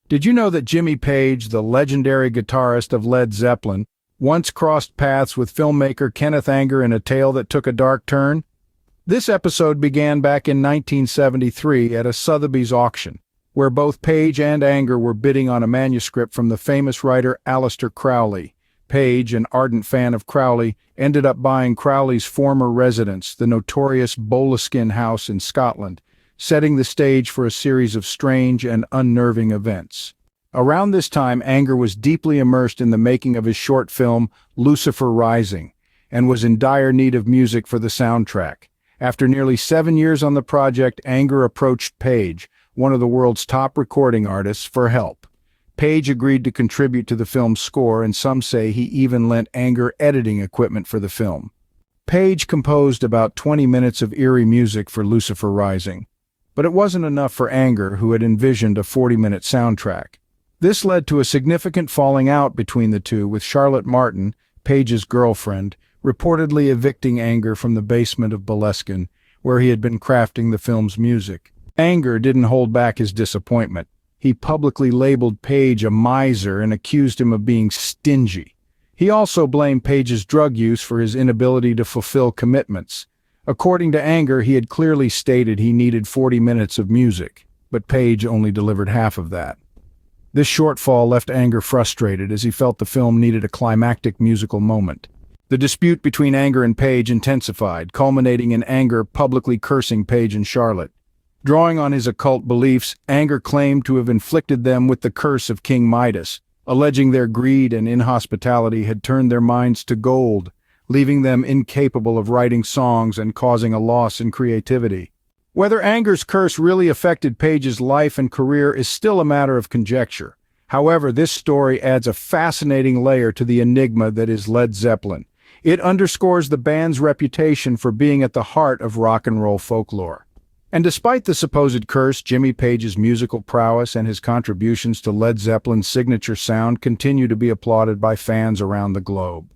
Did you know that Jimmy Page, the legendary guitarist of Led Zeppelin, once crossed paths with filmmaker Kenneth Anger in a tale that took a dark turn? This episode began back in 1973 at a Sotheby's auction, where both Page and Anger were bidding on a manuscript from the famous writer Aleister Crowley. Page, an ardent fan of Crowley, ended up buying Crowley's former residence, the notorious Boleskine House in Scotland, setting the stage for a series of strange and unnerving events. Around this time, Anger was deeply immersed in the making of his short film, Lucifer Rising, and was in dire need of music for the soundtrack. After nearly 7 years on the project, Anger approached Page, one of the world's top recording artists, for help. Page agreed to contribute to the film's score, and some say he even lent Anger editing equipment for the film. Page composed about 20 minutes of eerie music for Lucifer Rising, but it wasn't enough for Anger, who had envisioned a 40-minute soundtrack. This led to a significant falling out between the two, with Charlotte Martin, Page's girlfriend, reportedly evicting Anger from the basement of Boleskine, where he had been crafting the film's music. Anger didn't hold back his disappointment. He publicly labeled Page a miser and accused him of being stingy. He also blamed Page's drug use for his inability to fulfill commitments. According to Anger, he had clearly stated he needed 40 minutes of music, but Page only delivered half of that. This shortfall left Anger frustrated, as he felt the film needed a climactic musical moment. The dispute between Anger and Page intensified, culminating in Anger publicly cursing Page and Charlotte. Drawing on his occult beliefs, Anger claimed to have inflicted them with the curse of King Midas, alleging their greed and inhospitality had turned their minds to gold, leaving them incapable of writing songs and causing a loss in creativity. Whether Anger's curse really affected Page's life and career is still a matter of conjecture. However, this story adds a fascinating layer to the enigma that is Led Zeppelin. It underscores the band's reputation for being at the heart of rock and roll folklore. And despite the supposed curse, Jimmy Page's musical prowess and his contributions to Led Zeppelin's signature sound continue to be applauded by fans around the globe.